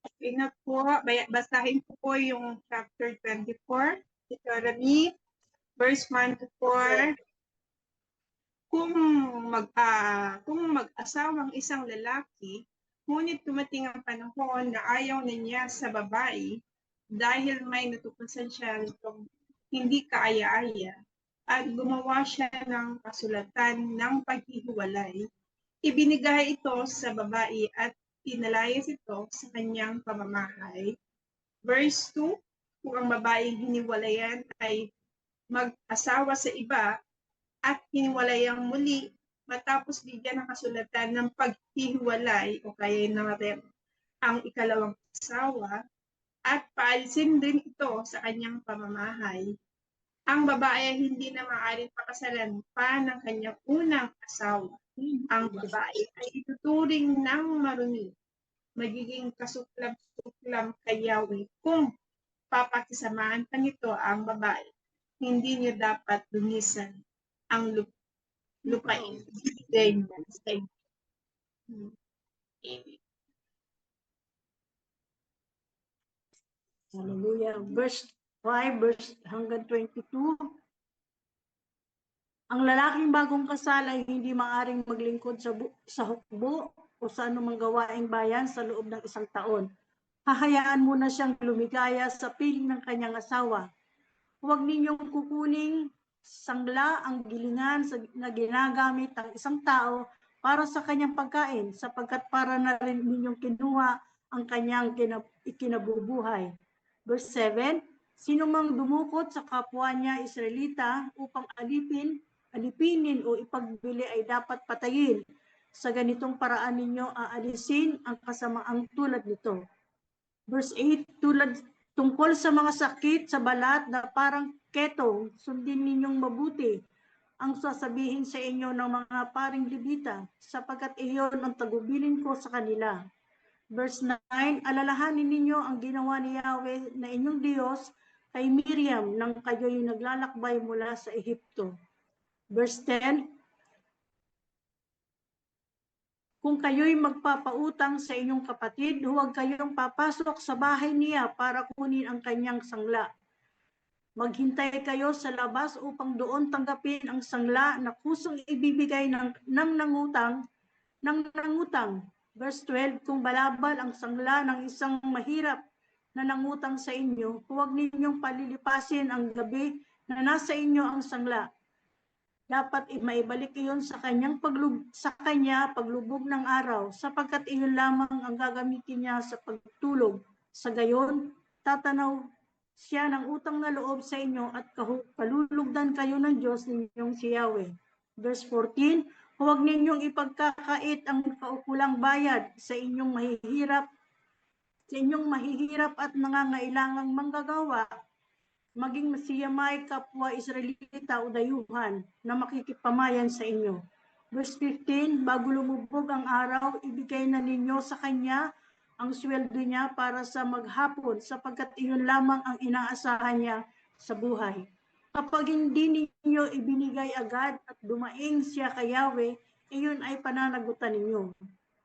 Okay na po. Basahin ko po yung chapter 24, Deuteronomy, verse 1 to 4. Kung mag-asawang isang lalaki, ngunit dumating ang panahon na ayaw na niya sa babae dahil may natuklasan siya nitong hindi kaaya-aya at gumawa siya ng kasulatan ng paghihiwalay, ibinigay ito sa babae at pinalayas ito sa kanyang pamamahay. Verse 2, kung ang babaeng hiniwalayan ay mag-asawa sa iba at hiniwalayang muli matapos bigyan ng kasulatan ng paghihiwalay o kaya natin ang ikalawang asawa at paalisin din ito sa kanyang pamamahay, ang babae ay hindi na maaaring pakasalan pa ng kanyang unang asawa. Ang babae ay ituturing ng marumi, magiging kasuklam-suklam kay Yahweh kung papakisamahan pa nito ang babae. Hindi niyo dapat lumisan ang lupain. Ibigay niya sa inyo. Amen. Hallelujah. Verse 5, verse hanggang 22. Ang lalaking bagong kasal ay hindi maaaring maglingkod sa hukbo o sa anumang gawaing bayan sa loob ng 1 taon. Hahayaan muna siyang lumigaya sa piling ng kanyang asawa. Huwag ninyong kukuning sangla ang gilingan na ginagamit ng isang tao para sa kanyang pagkain, sapagkat para na rin ninyong kinuha ang kanyang ikinabubuhay. Verse 7, sino mang dumukot sa kapwa niya Israelita upang alipinin o ipagbili ay dapat patayin. Sa ganitong paraan ninyo aalisin ang kasamaang tulad nito. Verse 8, tungkol sa mga sakit sa balat na parang keto, sundin ninyong mabuti ang sasabihin sa inyo ng mga paring Levita, sapagkat iyon ang tagubilin ko sa kanila. Verse 9, alalahanin ninyo ang ginawa ni Yahweh na inyong Diyos kay Miriam nang kayo'y naglalakbay mula sa Ehipto. Verse 10, kung kayo'y magpapautang sa inyong kapatid, huwag kayong papasok sa bahay niya para kunin ang kanyang sangla. Maghintay kayo sa labas upang doon tanggapin ang sangla na kusang ibibigay ng nangutang. Verse 12, kung balabal ang sangla ng isang mahirap na nangutang sa inyo, huwag ninyong palilipasin ang gabi na nasa inyo ang sangla. Dapat maibalik iyon sa kanya paglubog ng araw, sapagkat iyon lamang ang gagamitin niya sa pagtulog. Sa gayon, tatanaw siya ng utang na loob sa inyo at kalulugdan kayo ng Diyos ninyong si Yahweh. Verse 14, huwag ninyong ipagkakait ang kaukulang bayad sa inyong mahihirap at nangangailangang manggagawa, maging masiyamay kapwa Israelita o dayuhan na makikipamayan sa inyo. Verse 15, bago lumubog ang araw, ibigay na ninyo sa kanya ang sweldo niya para sa maghapon, sapagkat iyon lamang ang inaasahan niya sa buhay. Kapag hindi ninyo ibinigay agad at dumaing siya kay Yahweh, iyon ay pananagutan ninyo.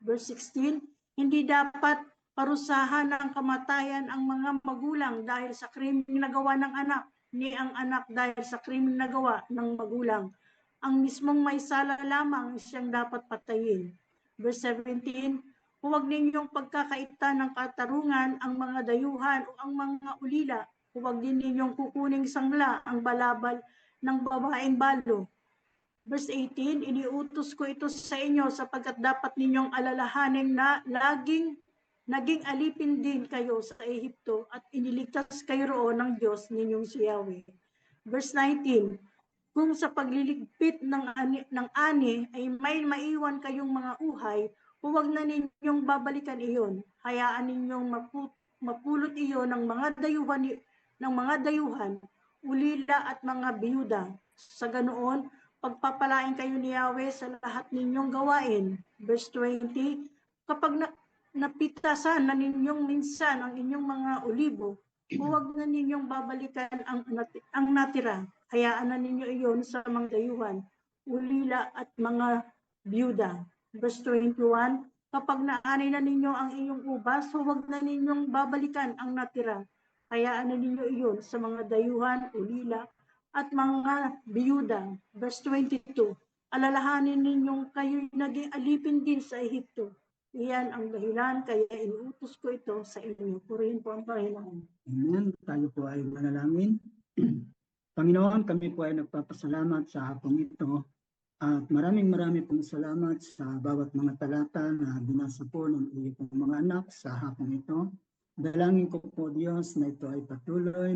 Verse 16, hindi dapat parusahan ng kamatayan ang mga magulang dahil sa krimeng nagawa ng anak, ni ang anak dahil sa krimeng nagawa ng magulang. Ang mismong may sala lamang siyang dapat patayin. Verse 17, huwag ninyong pagkakaitan ng katarungan ang mga dayuhan o ang mga ulila. Huwag din ninyong kukuning sangla ang balabal ng babaeng balo. Verse 18, iniutos ko ito sa inyo sapagkat dapat ninyong alalahanin na naging alipin din kayo sa Ehipto at iniligtas kayo roon ng Diyos ninyong si Yahweh. Verse 19, kung sa pagliligpit ng ani ay may maiwan kayong mga uhay, huwag na ninyong babalikan iyon. Hayaan ninyong mapulot iyon ng mga dayuhan, ulila at mga biyuda. Sa ganoon, pagpapalain kayo ni Yahweh sa lahat ninyong gawain. Verse 20, kapag napitasan na ninyong minsan ang inyong mga olibo, huwag na ninyong babalikan ang natira. Hayaan na ninyo iyon sa mga dayuhan, ulila at mga biyuda. Verse 21, Kapag naani na ninyo ang inyong ubas, huwag na ninyong babalikan ang natira. Hayaan na ninyo iyon sa mga dayuhan, ulila, at mga biyuda. Verse 22, alalahanin ninyong kayo'y naging alipin din sa Ehipto. Iyan ang dahilan, kaya inuutos ko ito sa inyo. Purihin po ang Panginoon. Amen. Tayo po ay manalangin. Panginoon, kami po ay nagpapasalamat sa hapong ito. At maraming pong salamat sa bawat mga talata na binasa po ng iyong mga anak sa hapong ito. Dalangin ko po, Diyos, na ito ay patuloy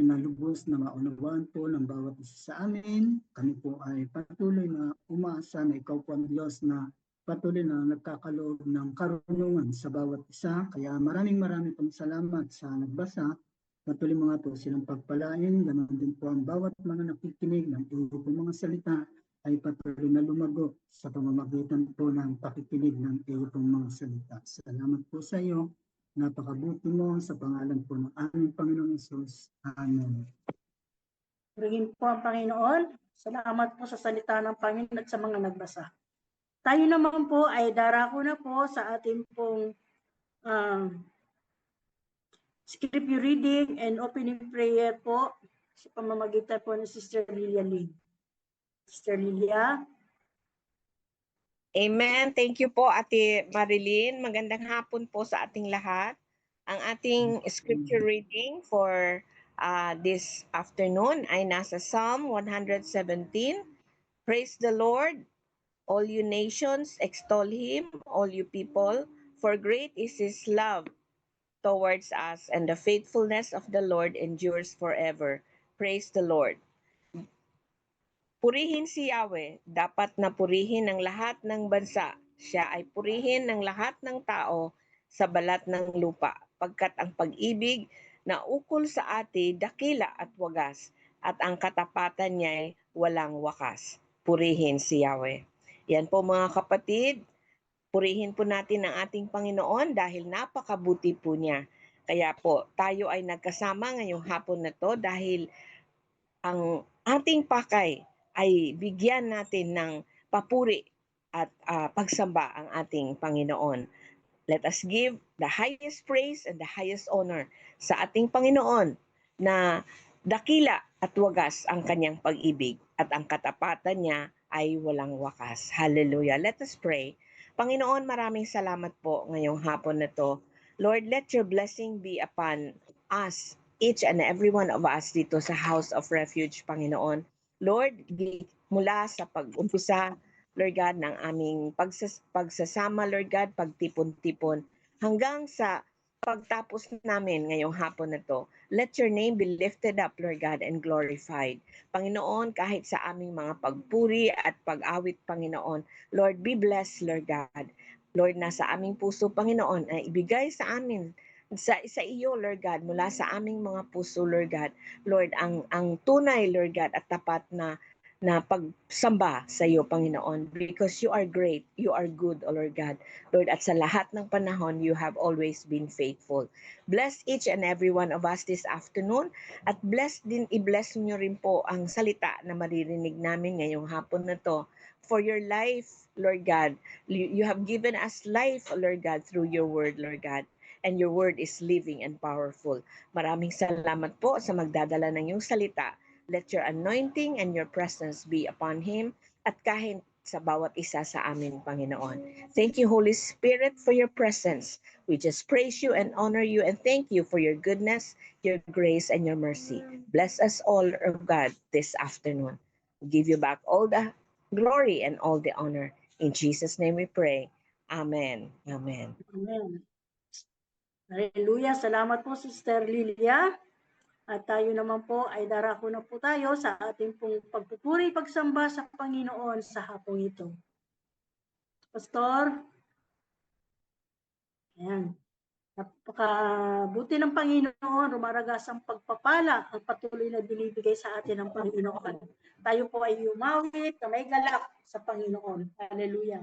na lubos na maunawaan po ng bawat isa sa amin. Kami po ay patuloy na umaasa na ikaw po ang Diyos na patuloy na nagkakaloob ng karunungan sa bawat isa. Kaya maraming pong salamat sa nagbasa. Patuloy mga po silang pagpalain, ganoon din po ang bawat mga nakikinig ng iyong mga salita ay patuloy na lumago sa pamamagitan po ng pakikinig ng iyong mga salita. Salamat po sa iyo, napakabuti mo sa pangalan po ng aming Panginoong Hesus. Amen. Purihin po ang Panginoon. Salamat po sa salita ng Panginoon at sa mga nagbasa. Tayo naman po ay darako na po sa ating pong scripture reading and opening prayer po sa pamamagitan po ni Sister Lilia Lee. Sister Lilia. Amen. Thank you po, Ate Marilyn. Magandang hapon po sa ating lahat. Ang ating scripture reading for this afternoon ay nasa Psalm 117. Praise the Lord, all you nations, extol Him, all you people, for great is His love towards us, and the faithfulness of the Lord endures forever. Praise the Lord. Purihin si Yahweh, dapat na purihin ng lahat ng bansa. Siya ay purihin ng lahat ng tao sa balat ng lupa, pagkat ang pag-ibig na ukol sa ati dakila at wagas, at ang katapatan niya ay walang wakas. Purihin si Yahweh. Yan po mga kapatid, purihin po natin ang ating Panginoon dahil napakabuti po niya. Kaya po tayo ay nagkasama ngayong hapon na to dahil ang ating pakay ay bigyan natin ng papuri at pagsamba ang ating Panginoon. Let us give the highest praise and the highest honor sa ating Panginoon na dakila at wagas ang kanyang pag-ibig at ang katapatan niya ay walang wakas. Hallelujah. Let us pray. Panginoon, maraming salamat po ngayong hapon na to. Lord, let your blessing be upon us, each and every one of us dito sa House of Refuge, Panginoon. Lord, mula sa pag-umpisa, Lord God, ng aming pagsasama, Lord God, pagtipon-tipon, hanggang sa pagtapos namin ngayong hapon na to, let your name be lifted up, Lord God, and glorified. Panginoon, kahit sa aming mga pagpuri at pag-awit, Panginoon, Lord, be blessed, Lord God. Lord, nasa aming puso, Panginoon, ay ibigay sa amin sa iyo, Lord God, mula sa aming mga puso, Lord God. Lord, ang tunay, Lord God, at tapat na pagsamba sa iyo, Panginoon, because you are great, you are good, O Lord God. Lord, at sa lahat ng panahon, you have always been faithful. Bless each and every one of us this afternoon, at i-bless nyo rin po ang salita na maririnig namin ngayong hapon na to. For your life, Lord God, you have given us life, Lord God, through your word, Lord God. And your word is living and powerful. Maraming salamat po sa magdadala ng iyong salita. Let your anointing and your presence be upon him at kahit sa bawat isa sa amin, Panginoon. Thank you, Holy Spirit, for your presence. We just praise you and honor you and thank you for your goodness, your grace, and your mercy. Bless us all, O God, this afternoon. We give you back all the glory and all the honor. In Jesus' name we pray. Amen. Amen. Amen. Hallelujah. Salamat po, Sister Lilia. At tayo naman po ay darako na po tayo sa ating pong pagpupuri, pagsamba sa Panginoon sa hapong ito. Pastor, ayan. Napakabuti ng Panginoon, rumaragas ang pagpapala, ang patuloy na binibigay sa atin ng Panginoon. Tayo po ay umawit na may galak sa Panginoon. Hallelujah.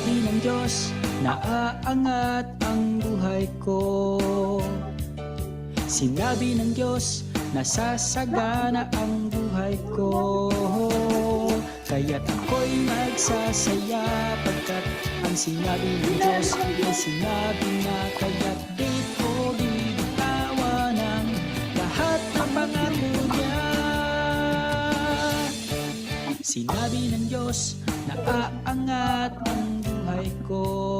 Sinabi ng Diyos na aangat ang buhay ko. Sinabi ng Diyos na sasagana ang buhay ko. Kaya't ako'y magsasaya pagkat ang sinabi ng Diyos ay sinabi na. Kaya't di ko bibitawan ang lahat ng pangako niya. Sinabi ng Diyos na aangat ang buhay ko.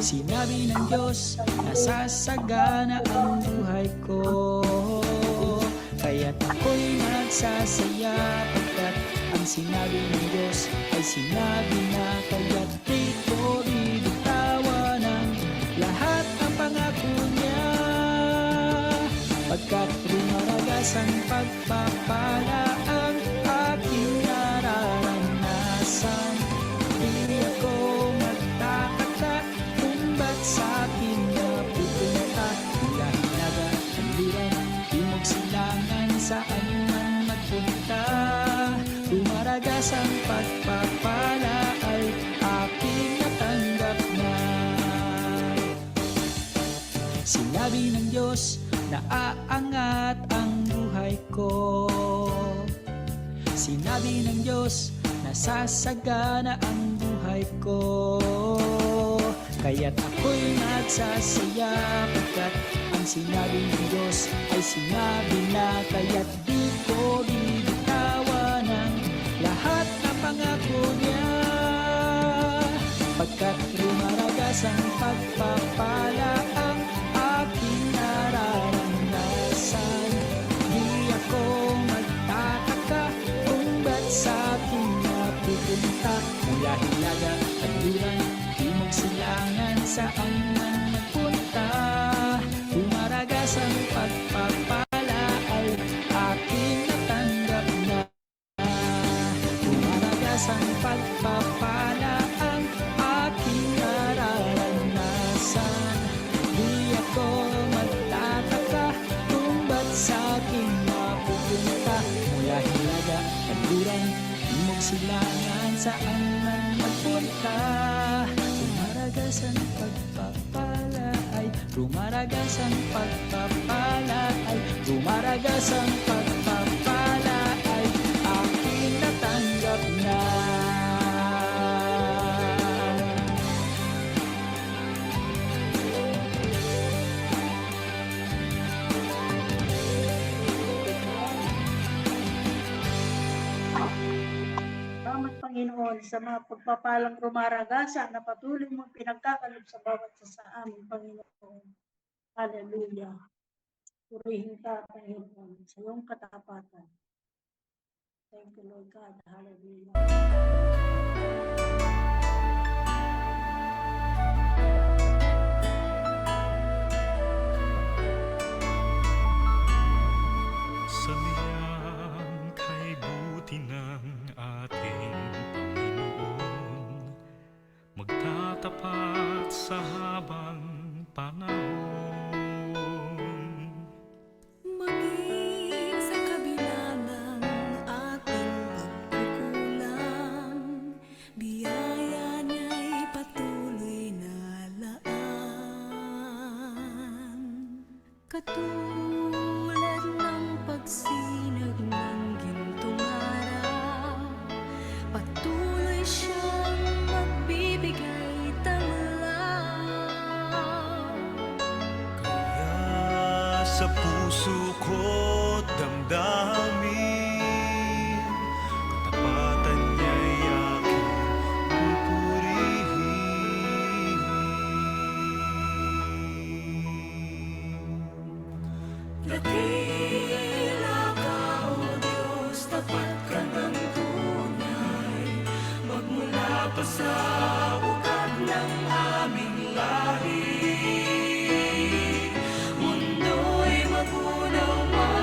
Sinabi ng Diyos na sasagana ang buhay ko. Kaya't ako'y magsasaya pagkat ang sinabi ng Diyos ay sinabi na. Kaya't di ko bibitawan ang lahat ng pangako niya. Pagkat rumaragas ang pagpapala ang aking nararanasan, di ako magtataka kung ba't sa akin napupunta. Mula hinaga, kanluran, timog silangan, saan man magpunta. Rumaragas ang pagpapala ay aking natanggap na. Sinabi ng Diyos na aangat ang buhay ko. Sinabi ng Diyos na sasagana ang buhay ko. Kaya't ako'y magsasaya pagkat ang sinabi ng Diyos ay sinabi na. Kaya't di ko bibitawan ang lahat ng pangako niya. Pagkat rumaragas ang pagpapala ang aking nararanasan, di ako magtataka kung ba't sa akin napupunta. Mula hilaga, kanluran, timog silangan, saan man magpunta. Rumaragas ang pagpapala ay aking natanggap na. Rumaragas ang pagpapala ang aking nararanasan, di ako magtataka kung ba't sa akin napupunta. Mula hilaga, kanluran, timog silangan, saan man magpunta. Rumaragas ang pagpapala ay, rumaragas ang pagpapala ay, rumaragas ang pagpapala ay aking natanggap na. Salamat Panginoon sa mga pagpapalang rumaragasa na patuloy mong pinagkakalob sa bawat isa sa amin, Panginoon. Hallelujah. Purihin ka, Panginoon, sa iyong katapatan. Thank you, Lord God. Hallelujah. Saniyang kay buti ng ating Panginoon, magtatapat sa habang panahon. Maging sa kabila ng ating pagkukulang, biyaya niya'y patuloy na laan. Katulad ng pagsinag ng gintong araw, patuloy siyang magbibigay tanglaw. Kaya sa puso ko't damdamin, katapatan niya'y aking pupurihin. Dakila ka, O Diyos, tapat ka ng tunay, magmula pa sa ugat ng aming lahi. Mundo'y magunaw man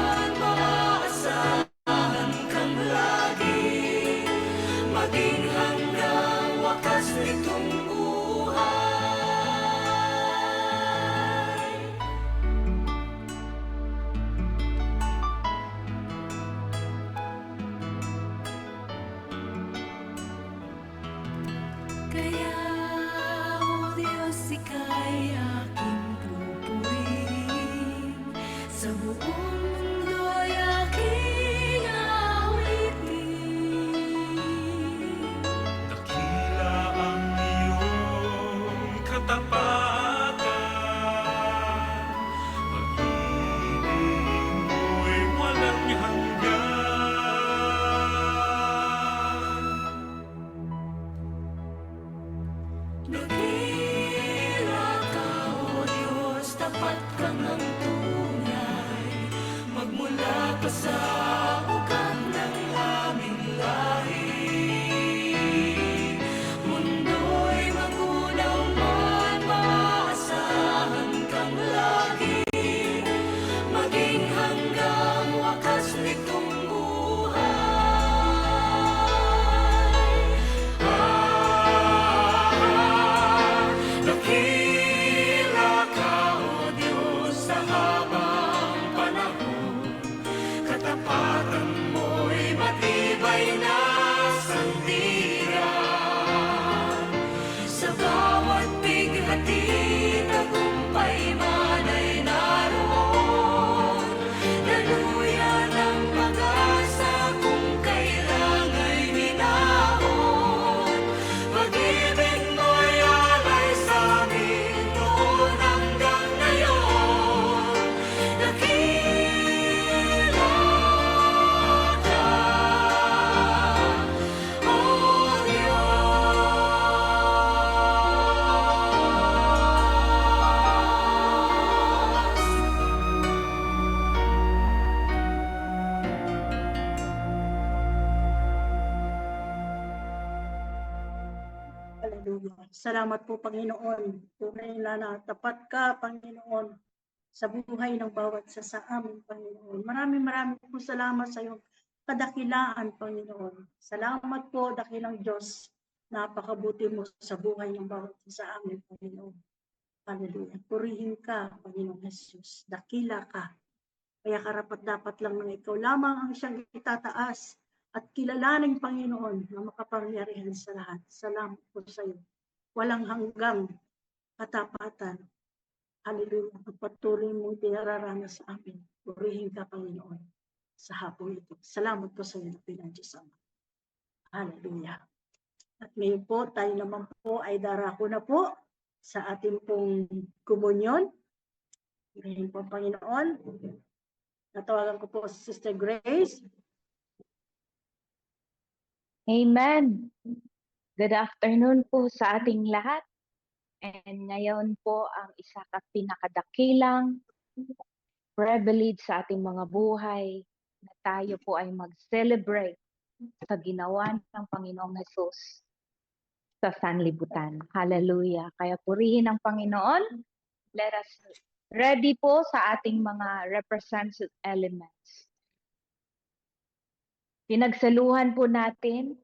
Dakila ka, O Diyos, tapat ka ng tunay. Magmula pa sa ugat ng aming lahi, mundo'y magunaw man, maasahan kang lagi, maging hanggang wakas nitong dakila ka, O Diyos, sa habang panahon. Katapatan mo'y matibay na sandigan. Sa bawat bighati, tagumpay man ay naroon. Daluyan ang pag-asa kung kailang ay minahon. Pag-ibig mo'y alay sa amin noon hanggang ngayon. Dakila ka, O Diyos. Hallelujah. Salamat po, Panginoon. Tunay na tapat ka, Panginoon, sa buhay ng bawat isa sa amin, Panginoon. Maraming po salamat sa iyong kadakilaan, Panginoon. Salamat po, dakilang Diyos. Napakabuti mo sa buhay ng bawat isa sa amin, Panginoon. Hallelujah. Purihin ka, Panginoon Jesus. Dakila ka. Kaya karapat dapat lang na ikaw lamang ang siyang itataas at kilalaning Panginoon na makapangyarihan sa lahat. Salamat po sa iyo. Walang hanggang katapatan. Hallelujah. Ang patuloy mong dinararanas sa amin. Purihin ka, Panginoon, sa hapon ito. Salamat po sa iyo, Pinang Diyos Ama. Hallelujah. At ngayon po, tayo naman po ay darako na po sa ating pong komunyon. Purihin po, Panginoon. Natawagan ko po si Sister Grace. Amen. Good afternoon po sa ating lahat. And ngayon po ang isa ka pinakadakilang privilege sa ating mga buhay na tayo po ay mag-celebrate sa ginawa ng Panginoong Hesus sa sanlibutan. Hallelujah. Kaya purihin ang Panginoon. Let us ready po sa ating mga representative elements. Pinagsaluhan po natin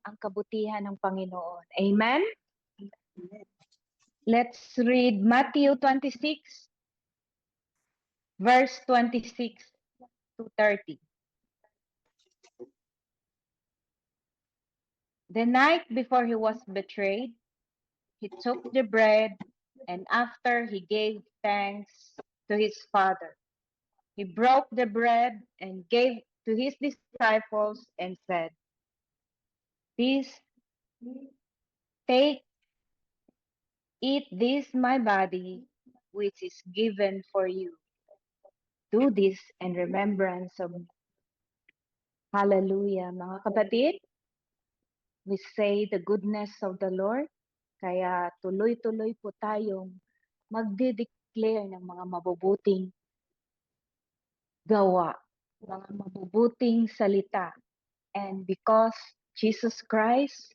ang kabutihan ng Panginoon. Amen? Let's read Matthew 26, verse 26 to 30. The night before he was betrayed, he took the bread, and after he gave thanks to his Father, he broke the bread and gave to his disciples and said, "This, take, eat this my body, which is given for you. Do this in remembrance of me." Hallelujah. Mga kapatid, we say the goodness of the Lord. Kaya tuloy-tuloy po tayong magde-declare ng mga mabubuting gawa, mga mabubuting salita. And because Jesus Christ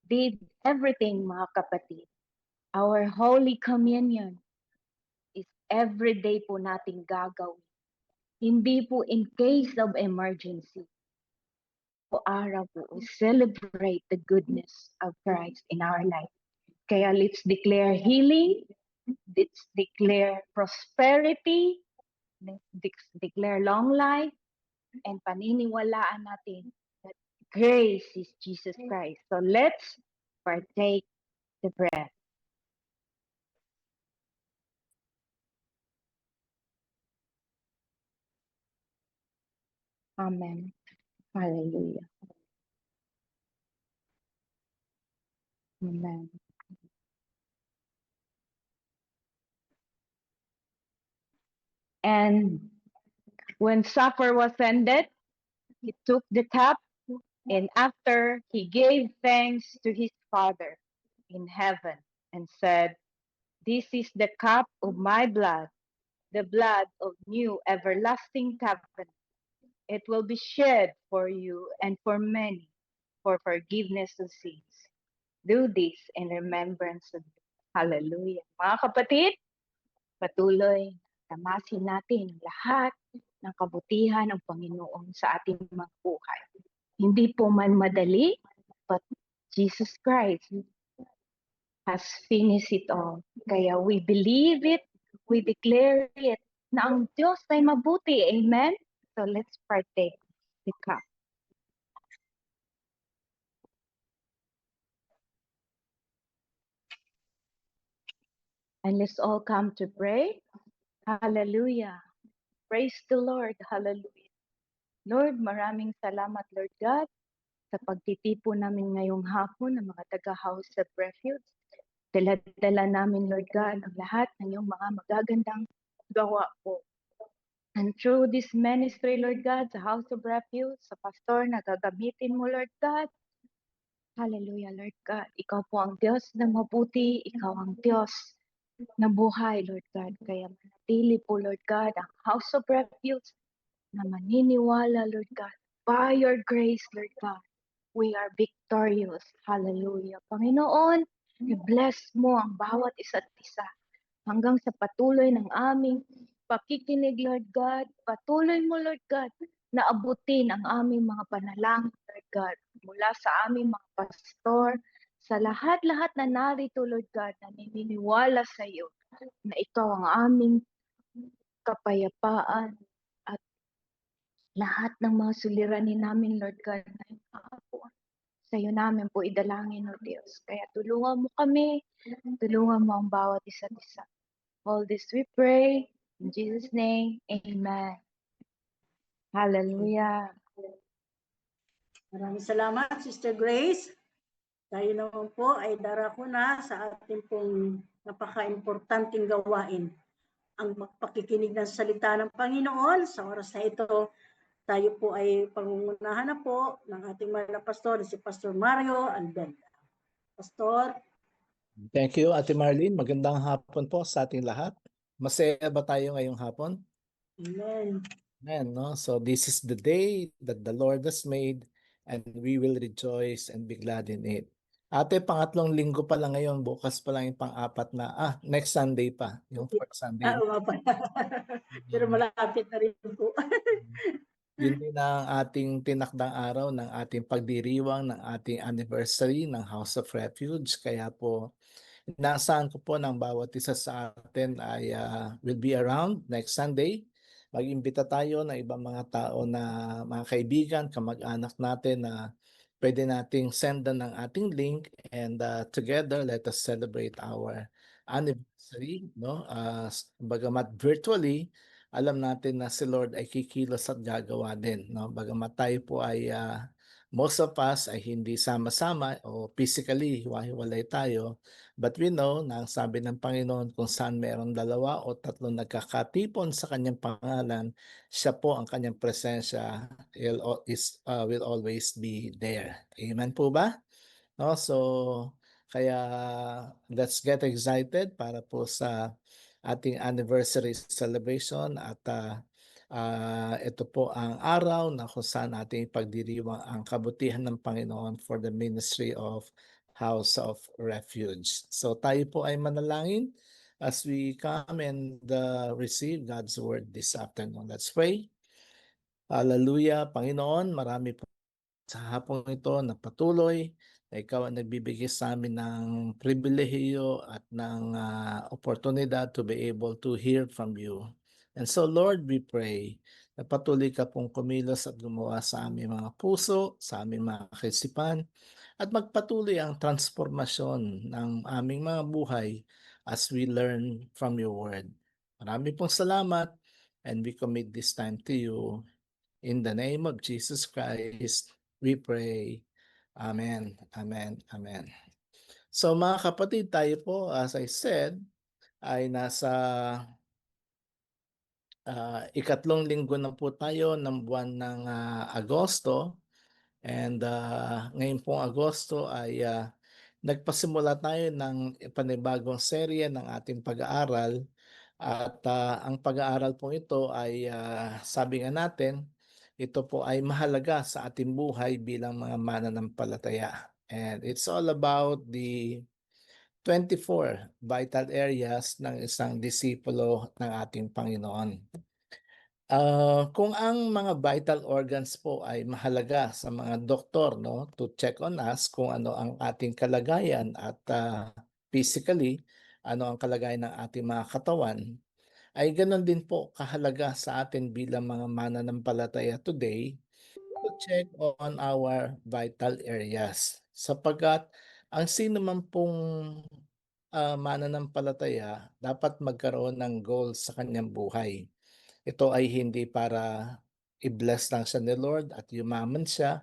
did everything, mga kapatid, our Holy Communion is everyday po nating gagawin. Hindi po in case of emergency. Po araw po, we celebrate the goodness of Christ in our life. Kaya let's declare healing, let's declare prosperity, let's declare long life, and paniniwalaan natin that grace is Jesus Christ. So let's partake the bread. Amen. Hallelujah. Amen. And when supper was ended, he took the cup, and after he gave thanks to his Father in heaven, and said, "This is the cup of my blood, the blood of new everlasting covenant. It will be shed for you and for many for forgiveness of sins. Do this in remembrance of me." Hallelujah. Mga kapatid, patuloy tamasin natin lahat ng kabutihan ng Panginoon sa ating mga buhay. Hindi po man madali, but Jesus Christ has finished it all. Kaya we believe it, we declare it, na ang Diyos ay mabuti. Amen? So let's partake the cup. And let's all come to pray. Hallelujah. Praise the Lord. Hallelujah. Lord, maraming salamat, Lord God, sa pagtitipon namin ngayong hapon ng mga taga-House of Refuge. Dala-dala namin, Lord God, ang lahat ng iyong mga magagandang gawa po. And through this ministry, Lord God, sa House of Refuge, sa pastor na gagamitin mo, Lord God. Hallelujah, Lord God. Ikaw po ang Diyos na mabuti. Ikaw ang Diyos na buhay, Lord God. Kaya manatili po, Lord God, ang House of Refuge na maniniwala, Lord God. By your grace, Lord God, we are victorious. Hallelujah. Panginoon, i-bless mo ang bawat isa't isa hanggang sa patuloy ng aming pakikinig, Lord God. Patuloy mo, Lord God, na abutin ang aming mga panalangin, Lord God, mula sa aming mga pastor, sa lahat-lahat na narito, Lord God, na naniniwala sa iyo na ikaw ang aming kapayapaan at lahat ng mga suliranin namin, Lord God, na hapon. Sa iyo namin po idalangin, O Diyos. Kaya tulungan mo kami, tulungan mo ang bawat isa't isa. All this we pray, in Jesus' name, Amen. Hallelujah. Maraming salamat, Sister Grace. Tayo naman po ay darako na sa ating pong napaka-importanting gawain. Ang magpakikinig ng salita ng Panginoon. Sa oras na ito, tayo po ay pangungunahan na po ng ating mga pastor, si Pastor Mario Albenda. Pastor. Thank you, Ate Marlene. Magandang hapon po sa ating lahat. Masaya ba tayo ngayong hapon? Amen. Amen, no? So this is the day that the Lord has made and we will rejoice and be glad in it. Ate, pangatlong linggo pa lang ngayon, bukas pa lang yung pang-apat na, next Sunday pa, yung fourth Sunday. Oo nga pa. Pero malapit na rin po. Yun din ang ating tinakdang araw ng ating pagdiriwang ng ating anniversary ng House of Refuge. Kaya po, inaasahan ko po ng bawat isa sa atin ay will be around next Sunday. Mag-imbita tayo ng ibang mga tao na mga kaibigan, kamag-anak natin na pwede nating sendan ng ating link and together let us celebrate our anniversary, no? Bagamat virtually, alam natin na si Lord ay kikilos at gagawa din, no? Bagamat tayo po ay most of us ay hindi sama-sama o physically hiwa-hiwalay tayo, but we know na ang sabi ng Panginoon kung saan mayroong dalawa o tatlong nagkakatipon sa kanyang pangalan, siya po ang kanyang presensya will always be there. Amen po ba? No, so kaya let's get excited para po sa ating anniversary celebration at ito po ang araw na kung saan ating pagdiriwang ang kabutihan ng Panginoon for the ministry of House of Refuge. So tayo po ay manalangin as we come and receive God's word this afternoon. Let's pray. Hallelujah. Panginoon, marami po sa hapong ito na patuloy na ikaw ang nagbibigay sa amin ng pribilehiyo at ng oportunidad to be able to hear from you. And so Lord, we pray na patuloy ka pong kumilos at gumawa sa aming mga puso, sa aming mga kaisipan, at magpatuloy ang transformasyon ng aming mga buhay as we learn from your word. Marami pong salamat and we commit this time to you. In the name of Jesus Christ, we pray. Amen, amen, amen. So mga kapatid, tayo po, as I said, ay nasa ikatlong linggo na po tayo ng buwan ng Agosto. And ngayon pong Agosto ay nagpasimula tayo ng panibagong serye ng ating pag-aaral at ang pag-aaral po ito ay sabi nga natin, ito po ay mahalaga sa ating buhay bilang mga mananampalataya. And it's all about the 24 vital areas ng isang disipulo ng ating Panginoon. Kung ang mga vital organs po ay mahalaga sa mga doktor, no, to check on us kung ano ang ating kalagayan at physically, ano ang kalagayan ng ating mga katawan, ay ganoon din po kahalaga sa atin bilang mga mananampalataya today to check on our vital areas. Sapagkat ang sino man pong mananampalataya dapat magkaroon ng goal sa kanyang buhay. Ito ay hindi para i-bless lang siya ni Lord at yumaman siya,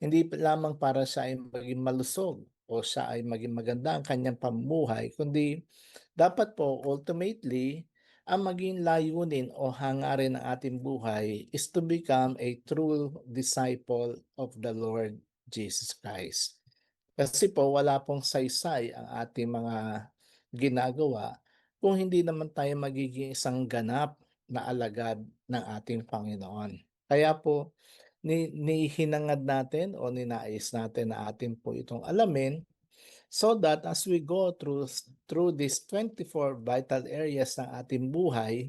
hindi lamang para siya ay maging malusog o siya ay maging maganda ang kanyang pamumuhay, kundi dapat po ultimately ang maging layunin o hangarin ng ating buhay is to become a true disciple of the Lord Jesus Christ. Kasi po wala pong saysay ang ating mga ginagawa kung hindi naman tayo magiging isang ganap na alagad ng ating Panginoon. Kaya po, hinangad natin o ninais natin na atin po itong alamin so that as we go through these 24 vital areas ng ating buhay,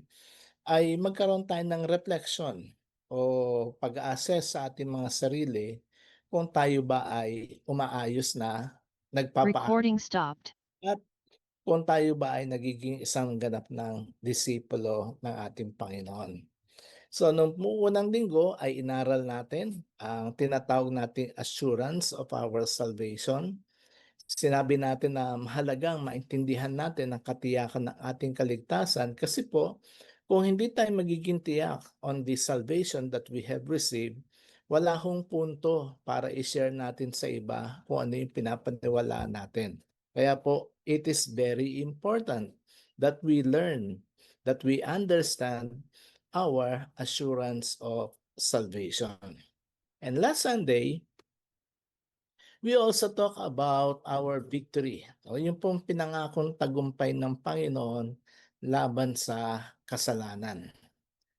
ay magkaroon tayo ng reflection o pag-assess sa ating mga sarili kung tayo ba ay umaayos na, nagpapaayos at kung tayo ba ay nagiging isang ganap ng disipulo ng ating Panginoon. So, nung unang linggo ay inaral natin ang tinatawag nating assurance of our salvation. Sinabi natin na mahalagang maintindihan natin ang katiyakan ng ating kaligtasan kasi po, kung hindi tayo magiging tiyak on the salvation that we have received, wala hong punto para i-share natin sa iba kung ano yung pinapaniwalaan natin. Kaya po, it is very important that we learn, that we understand our assurance of salvation. And last Sunday, we also talk about our victory. O yung pong pinangakong tagumpay ng Panginoon laban sa kasalanan.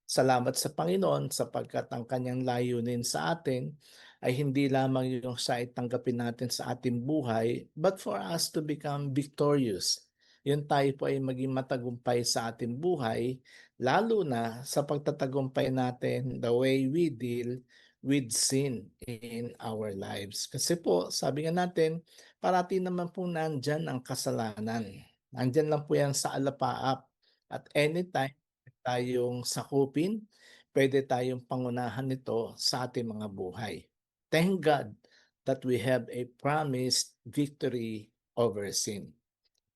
Salamat sa Panginoon sapagkat ang kanyang layunin sa atin ay hindi lamang yung siya ay tanggapin natin sa ating buhay, but for us to become victorious. Yun tayo po ay maging matagumpay sa ating buhay, lalo na sa pagtatagumpay natin the way we deal with sin in our lives. Kasi po, sabi nga natin, parati naman po nandyan ang kasalanan. Nandyan lang po yan sa alapaap. At anytime tayong sakupin, pwede tayong pangunahan nito sa ating mga buhay. Thank God that we have a promised victory over sin.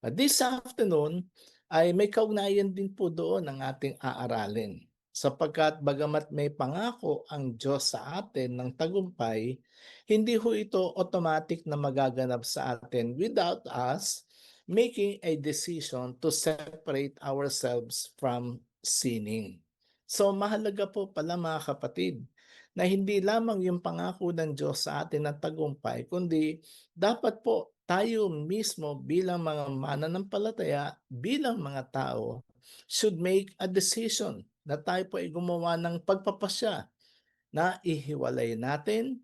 This afternoon ay may kaugnayan din po doon ang ating aaralin. Sapagkat bagamat may pangako ang Diyos sa atin ng tagumpay, hindi ho ito automatic na magaganap sa atin without us making a decision to separate ourselves from sinning. So mahalaga po pala mga kapatid na hindi lamang yung pangako ng Diyos sa atin ng tagumpay, kundi dapat po tayo mismo bilang mga mananampalataya, bilang mga tao, should make a decision na tayo po ay gumawa ng pagpapasya na ihiwalay natin,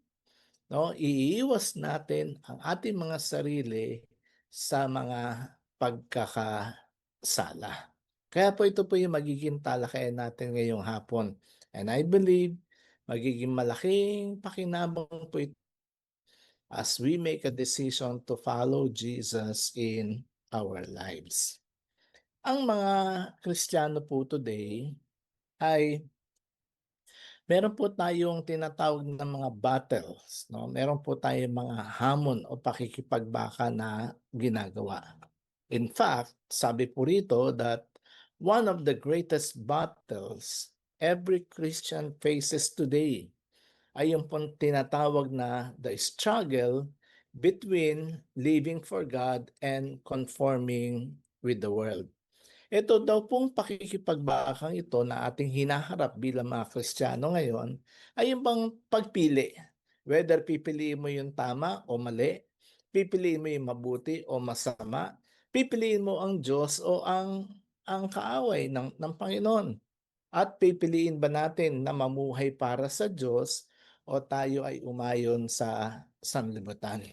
no, iiwas natin ang ating mga sarili sa mga pagkakasala. Kaya po ito po yung magiging talakayan natin ngayong hapon. And I believe magiging malaking pakinabang po ito as we make a decision to follow Jesus in our lives. Ang mga Kristiyano po today ay meron po tayong tinatawag na mga battles, no? Meron po tayong mga hamon o pakikipagbaka na ginagawa. In fact, sabi po rito that one of the greatest battles every Christian faces today ay yung pong tinatawag na the struggle between living for God and conforming with the world. Ito daw pong pakikipagbakang ito na ating hinaharap bilang mga Kristiyano ngayon ay yung bang pagpili. Whether pipiliin mo yung tama o mali, Pipiliin mo yung mabuti o masama? Pipiliin mo ang Diyos o ang kaaway ng Panginoon? At pipiliin ba natin na mamuhay para sa Diyos o tayo ay umayon sa sanlibutan?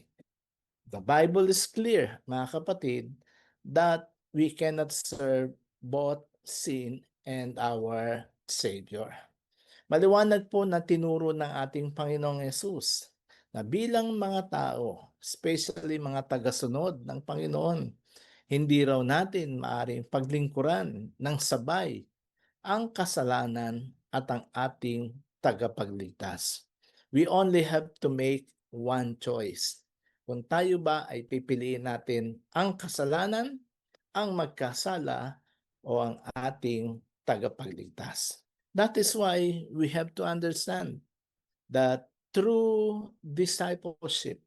The Bible is clear, mga kapatid, that we cannot serve both sin and our Savior. Maliwanag po na tinuro ng ating Panginoong Yesus na bilang mga tao, especially mga tagasunod ng Panginoon, hindi raw natin maaring paglingkuran ng sabay ang kasalanan at ang ating tagapagligtas. We only have to make one choice. Kung tayo ba ay pipiliin natin ang kasalanan, ang magkasala, o ang ating tagapagligtas. That is why we have to understand that through discipleship,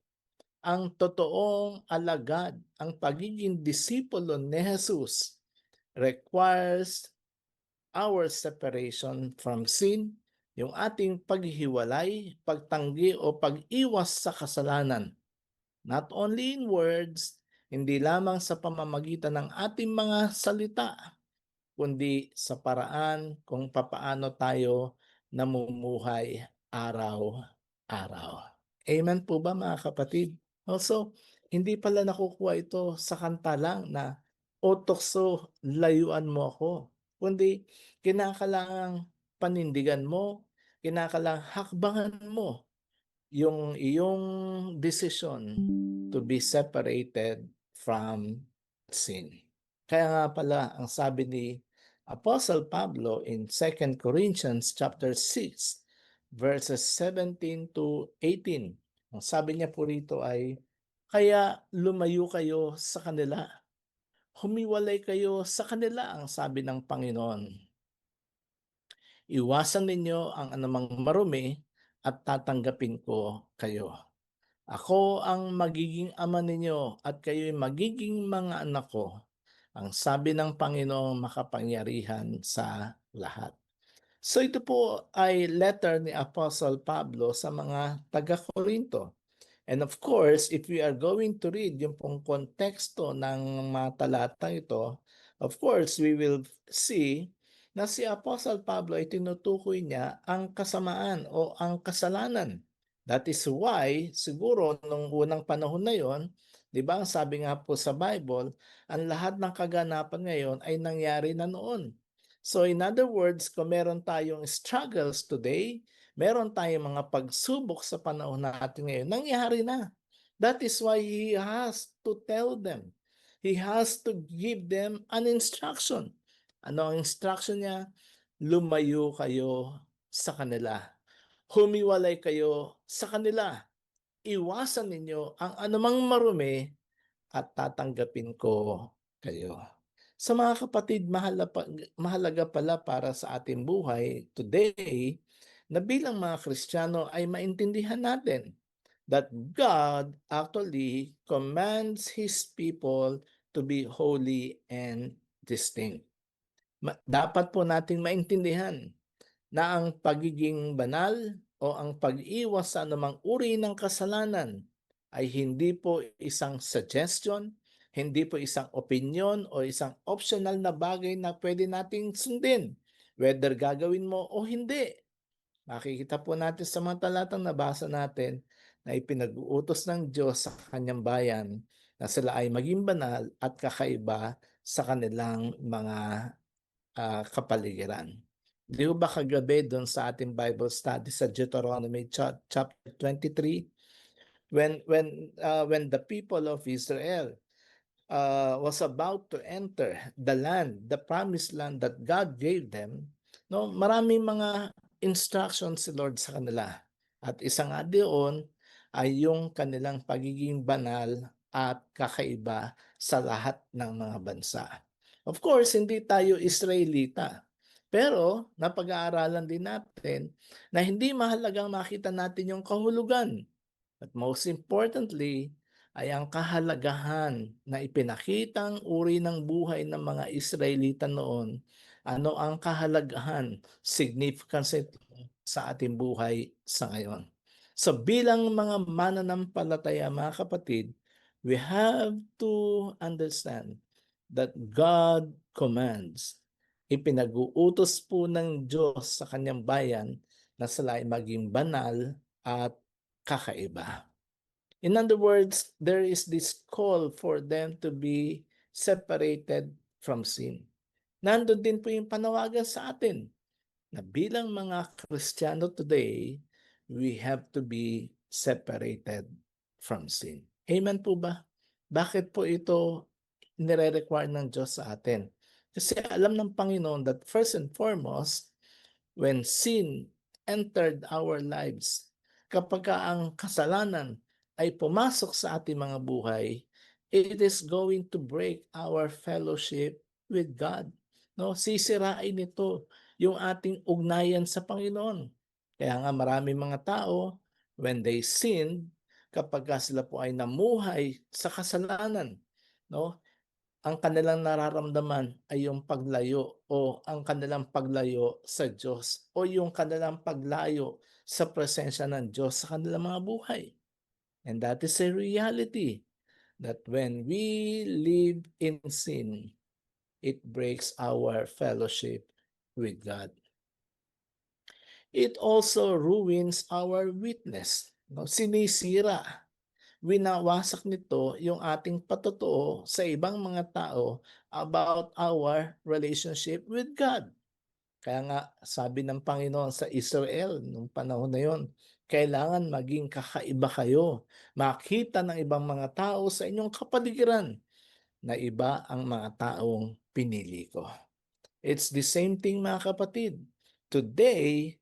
ang totoong alagad, ang pagiging disipulo ni Jesus requires our separation from sin, yung ating paghihiwalay, pagtanggi o pag-iwas sa kasalanan. Not only in words, hindi lamang sa pamamagitan ng ating mga salita, kundi sa paraan kung papaano tayo namumuhay araw-araw. Amen po ba, mga kapatid? Also, hindi pala nakukuha ito sa kanta lang na, "O tukso, layuan mo ako," kundi kinakailangang panindigan mo, kinakailangang hakbangan mo yung iyong decision to be separated from sin. Kaya nga pala ang sabi ni Apostle Pablo in 2 Corinthians chapter 6 verses 17 to 18. Ang sabi niya po rito ay, "Kaya lumayo kayo sa kanila. Humiwalay kayo sa kanila," ang sabi ng Panginoon. "Iwasan ninyo ang anumang marumi at tatanggapin ko kayo. Ako ang magiging ama ninyo at kayo'y magiging mga anak ko," ang sabi ng Panginoong makapangyarihan sa lahat. So ito po ay letter ni Apostle Pablo sa mga taga-Korinto. And of course, if we are going to read yung pong konteksto ng mga talatang ito, of course, we will see na si Apostle Pablo ay tinutukoy niya ang kasamaan o ang kasalanan. That is why, siguro, nung unang panahon na yon, di ba, ang sabi nga po sa Bible, ang lahat ng kaganapan ngayon ay nangyari na noon. So in other words, kung meron tayong struggles today, meron tayong mga pagsubok sa panahon natin ngayon, nangyari na. That is why he has to tell them. He has to give them an instruction. Ano ang instruction niya? Lumayo kayo sa kanila. Humiwalay kayo sa kanila. Iwasan ninyo ang anumang marumi at tatanggapin ko kayo. Sa mga kapatid, mahalaga pala para sa ating buhay today na bilang mga Kristiyano ay maintindihan natin that God actually commands His people to be holy and distinct. Dapat po nating maintindihan na ang pagiging banal o ang pag-iwas sa anumang uri ng kasalanan ay hindi po isang suggestion, hindi po isang opinion o isang optional na bagay na pwede nating sundin, whether gagawin mo o hindi. Makikita po natin sa mga talatang nabasa natin na ipinag-uutos ng Diyos sa kanyang bayan na sila ay maging banal at kakaiba sa kanilang mga kapaligiran. Di ba kagabi doon sa ating Bible study sa Deuteronomy chapter 23, when the people of Israel was about to enter the land, the promised land that God gave them, no, maraming mga instructions si Lord sa kanila. At isa nga doon ay yung kanilang pagiging banal at kakaiba sa lahat ng mga bansa. Of course, hindi tayo Israelita. Pero napag-aaralan din natin na hindi mahalagang makita natin yung kahulugan. But most importantly, ay ang kahalagahan na ipinakitang uri ng buhay ng mga Israelita noon. Ano ang kahalagahan, significance sa ating buhay sa ngayon. So bilang mga mananampalataya, mga kapatid, We have to understand that God commands. Ipinag-uutos po ng Diyos sa kanyang bayan na sila ay maging banal at kakaiba. In other words, there is this call for them to be separated from sin. Nandun din po yung panawagan sa atin na bilang mga Kristiyano today, we have to be separated from sin. Amen po ba? Bakit po ito nire-require ng Diyos sa atin? Kasi alam ng Panginoon that first and foremost, when sin entered our lives, kapag ang kasalanan ay pumasok sa ating mga buhay, it is going to break our fellowship with God. No, sisirain nito yung ating ugnayan sa Panginoon. Kaya nga maraming mga tao, when they sin, kapag sila po ay namuhay sa kasalanan, no, ang kanilang nararamdaman ay yung paglayo o ang kanilang paglayo sa Diyos o yung kanilang paglayo sa presensya ng Diyos sa kanilang mga buhay. And that is a reality that when we live in sin, it breaks our fellowship with God. It also ruins our witness. No? Sinisira. Winawasak nito yung ating patotoo sa ibang mga tao about our relationship with God. Kaya nga sabi ng Panginoon sa Israel nung panahon na yon, kailangan maging kakaiba kayo. Makita ng ibang mga tao sa inyong kapaligiran na iba ang mga taong pinili ko. It's the same thing mga kapatid. Today,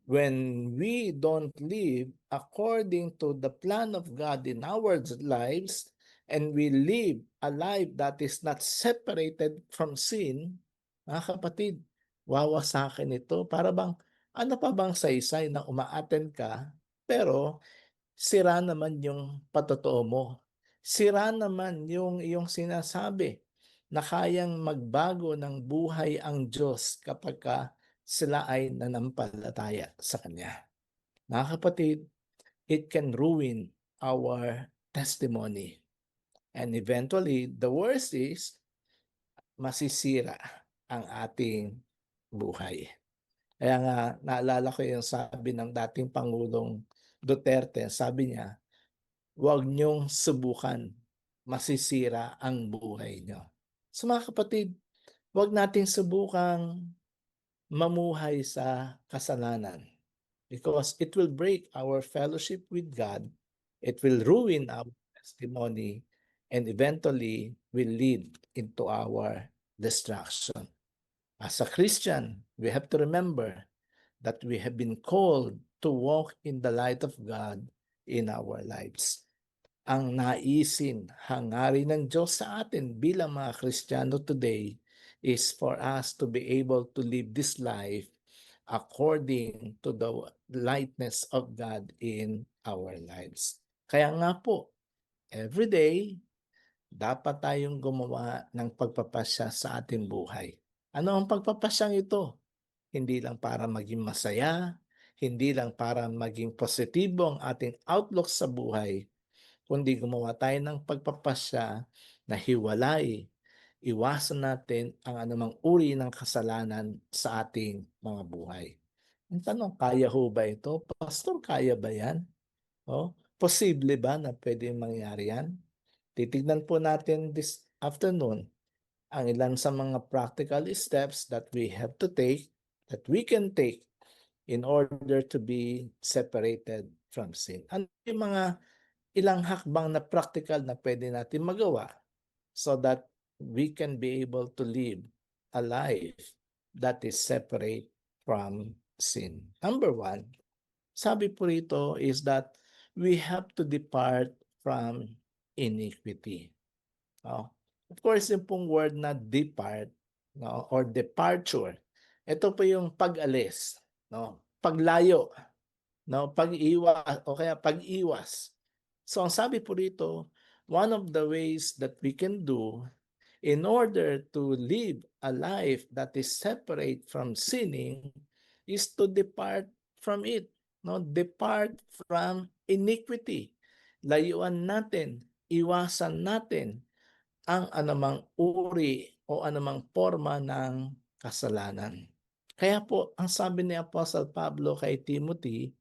when we don't live according to the plan of God in our lives, and we live a life that is not separated from sin, mga kapatid, wawasakin ito. Para bang, ano pa bang saysay na umaattend ka, pero sira naman yung patotoo mo. Sira naman yung iyong sinasabi na kayang magbago ng buhay ang Diyos kapag sila ay nanampalataya sa Kanya. Mga kapatid, it can ruin our testimony. And eventually, the worst is, masisira ang ating buhay. Kaya nga, naalala ko yung sabi ng dating Pangulong Duterte, sabi niya, huwag niyong subukan, masisira ang buhay niyo. So mga kapatid, huwag nating subukang mamuhay sa kasalanan because it will break our fellowship with God, it will ruin our testimony, and eventually will lead into our destruction. As a Christian, we have to remember that we have been called to walk in the light of God in our lives. Ang naisin, hangarin ng Diyos sa atin bilang mga Kristiyano today is for us to be able to live this life according to the likeness of God in our lives. Kaya nga po, every day, dapat tayong gumawa ng pagpapasya sa ating buhay. Ano ang pagpapasyang ito? Hindi lang para maging masaya, hindi lang para maging positibo ang ating outlook sa buhay, kundi gumawa tayo ng pagpapasya na hiwalay, iwasan natin ang anumang uri ng kasalanan sa ating mga buhay. Ang tanong, kaya ho ba ito? Pastor, kaya ba yan? Posible ba na pwede mangyari yan? Titignan po natin this afternoon ang ilan sa mga practical steps that we have to take, that we can take in order to be separated from sin. Ano yung mga ilang hakbang na practical na pwede natin magawa so that we can be able to live a life that is separate from sin. Number one, sabi po rito is that we have to depart from iniquity. Of course, yung pong word na depart or departure, ito po yung pag-alis, paglayo, pag-iwas o kaya pag-iwas. So ang sabi po rito, one of the ways that we can do in order to live a life that is separate from sinning is to depart from it. Depart from iniquity. Layuan natin, iwasan natin ang anumang uri o anumang forma ng kasalanan. Kaya po, ang sabi ni Apostle Pablo kay Timothy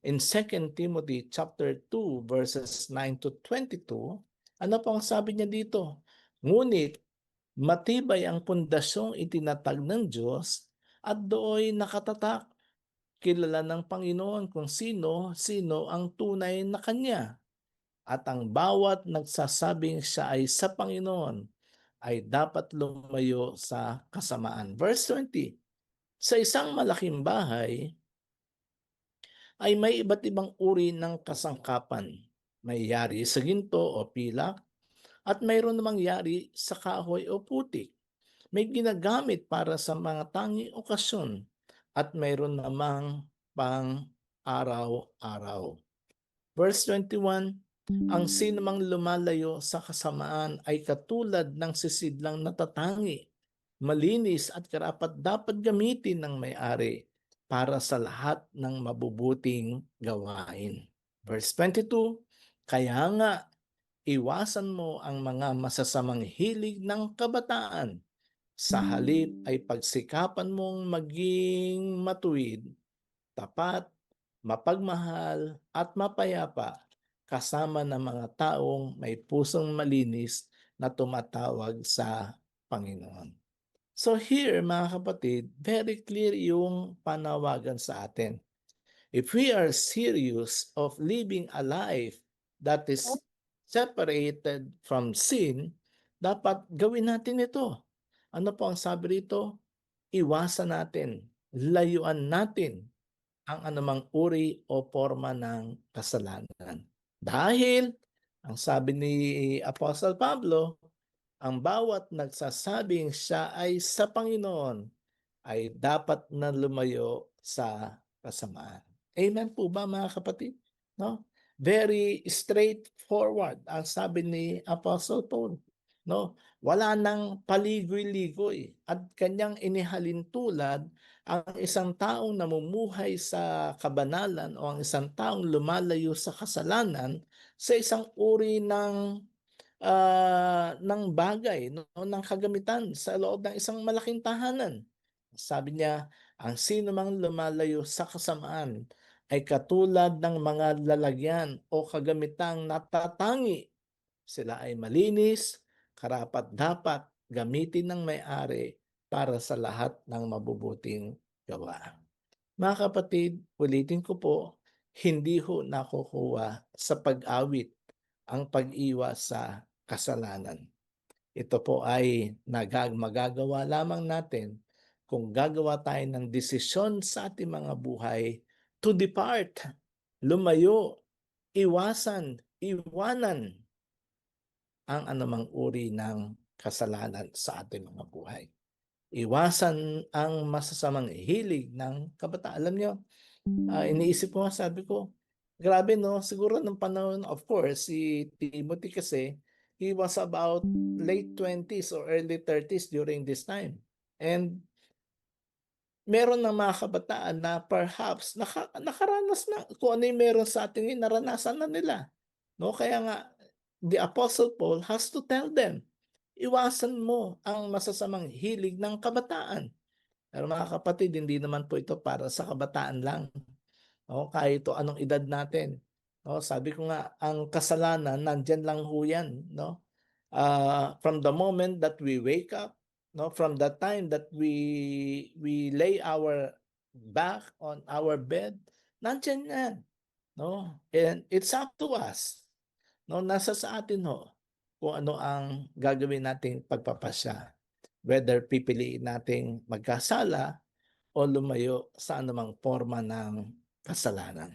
in 2 Timothy chapter 2 verses 9 to 22, ano po ang sabi niya dito? Ngunit matibay ang pundasyong itinatag ng Diyos at dooy nakatatak. Kilala ng Panginoon kung sino ang tunay na Kanya. At ang bawat nagsasabing siya ay sa Panginoon ay dapat lumayo sa kasamaan. Verse 20, sa isang malaking bahay ay may iba't ibang uri ng kasangkapan. May yari sa ginto o pilak at mayroon namang yari sa kahoy o putik. May ginagamit para sa mga tanging okasyon at mayroon namang pang araw-araw. Verse 21, ang sinumang lumalayo sa kasamaan ay katulad ng sisidlang natatangi, malinis at karapat-dapat gamitin ng may-ari para sa lahat ng mabubuting gawain. Verse 22, kaya nga, iwasan mo ang mga masasamang hilig ng kabataan. Sa halip ay pagsikapan mong maging matuwid, tapat, mapagmahal at mapayapa kasama ng mga taong may pusong malinis na tumatawag sa Panginoon. So here, mga kapatid, very clear yung panawagan sa atin. If we are serious of living a life that is separated from sin, dapat gawin natin ito. Ano po ang sabi rito? Iwasan natin, layuan natin ang anumang uri o forma ng kasalanan. Dahil, ang sabi ni Apostle Pablo, ang bawat nagsasabing siya ay sa Panginoon ay dapat na lumayo sa kasamaan. Amen po ba, mga kapatid? No? Very straightforward ang sabi ni Apostle Paul. No? Wala nang paligoy-ligoy at kanyang inihalin tulad ang isang taong namumuhay sa kabanalan o ang isang taong lumalayo sa kasalanan sa isang uri ng bagay, no, ng kagamitan sa loob ng isang malaking tahanan. Sabi niya, ang sino mang lumalayo sa kasamaan ay katulad ng mga lalagyan o kagamitang natatangi. Sila ay malinis, karapat-dapat gamitin ng may-ari para sa lahat ng mabubuting gawa. Mga kapatid, ulitin ko po, hindi ho nakukuha sa pag-awit ang pag-iwas sa kasalanan. Ito po ay magagawa lamang natin kung gagawa tayo ng desisyon sa ating mga buhay to depart, lumayo, iwasan, iwanan ang anumang uri ng kasalanan sa ating mga buhay. Iwasan ang masasamang hilig ng kabataan. Alam nyo, iniisip ko nga, sabi ko, grabe no, siguro nung panahon, of course, si Timothy kasi, he was about late 20s or early 30s during this time. And meron ng mga kabataan na perhaps nakaranas na kung ano yung meron sa atin ngayon, naranasan na nila. No? Kaya nga, the Apostle Paul has to tell them, iwasan mo ang masasamang hilig ng kabataan. Pero mga kapatid, hindi naman po ito para sa kabataan lang. No? Kahit ito anong edad natin. No? Sabi ko nga, ang kasalanan, nandyan lang ho yan. No? From the moment that we wake up, no, from the time that we lay our back on our bed, nandyan yan. No? And it's up to us. No, nasa sa atin ho kung ano ang gagawin nating pagpapasya. Whether pipiliin nating magkasala o lumayo sa anumang forma ng kasalanan.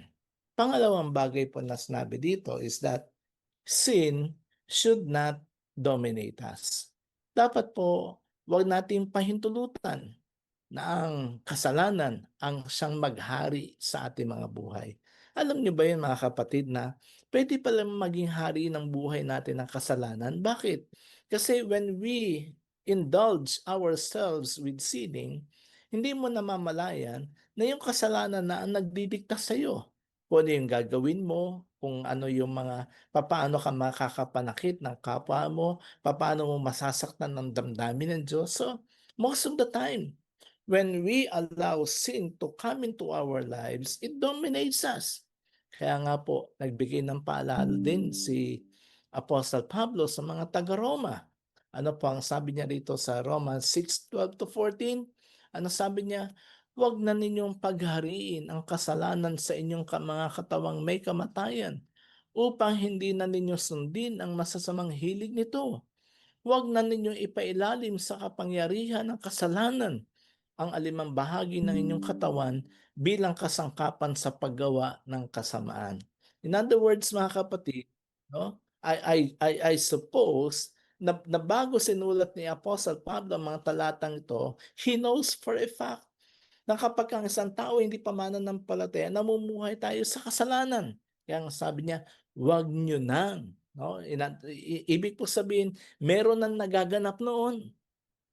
Pangalawang bagay po na sinabi dito is that sin should not dominate us. Dapat po wag nating pahintulutan na ang kasalanan ang siyang maghari sa ating mga buhay. Alam niyo ba yun, mga kapatid, na pwede pala maging hari ng buhay natin ng kasalanan? Bakit? Kasi when we indulge ourselves with sinning, hindi mo namamalayan na yung kasalanan na ang nagdidikta sa iyo. Kung ano yung gagawin mo, kung ano yung mga papaano ka makakapanakit ng kapwa mo, papaano mo masasaktan ng damdamin ng Diyos. So, most of the time, when we allow sin to come into our lives, it dominates us. Kaya nga po, nagbigay ng paalala din si Apostle Pablo sa mga taga-Roma. Ano po ang sabi niya rito sa Romans 6:12-14? Ano sabi niya? Huwag na ninyong paghariin ang kasalanan sa inyong mga katawang may kamatayan upang hindi na ninyo sundin ang masasamang hilig nito. Huwag na ninyong ipailalim sa kapangyarihan ng kasalanan ang alimang bahagi ng inyong katawan bilang kasangkapan sa paggawa ng kasamaan. In other words, mga kapatid, no? I suppose na bago sinulat ni Apostle Pablo ang mga talatang ito, he knows for a fact na kapag ang isang tao hindi pa mananampalataya, namumuhay tayo sa kasalanan. Kaya nga sabi niya, huwag nyo nang. No? Ibig po sabihin, meron nang nagaganap noon.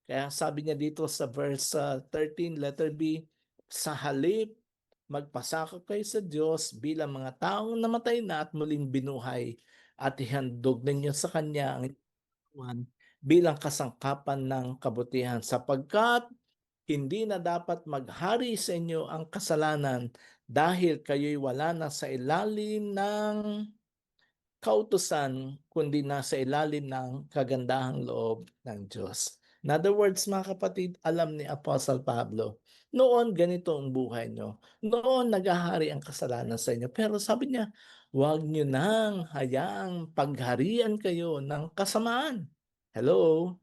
Kaya sabi niya dito sa verse 13, letter B, sa halip, magpasakop kayo sa Diyos bilang mga taong namatay na at muling binuhay at ihandog ninyo sa Kanya ang katawan bilang kasangkapan ng kabutihan sapagkat hindi na dapat maghari sa inyo ang kasalanan dahil kayo'y wala na sa ilalim ng kautusan kundi nasa ilalim ng kagandahang loob ng Diyos. In other words, mga kapatid, alam ni Apostle Pablo, noon ganito ang buhay nyo. Noon naghahari ang kasalanan sa inyo. Pero sabi niya, huwag nyo nang hayaang pagharian kayo ng kasamaan. Hello?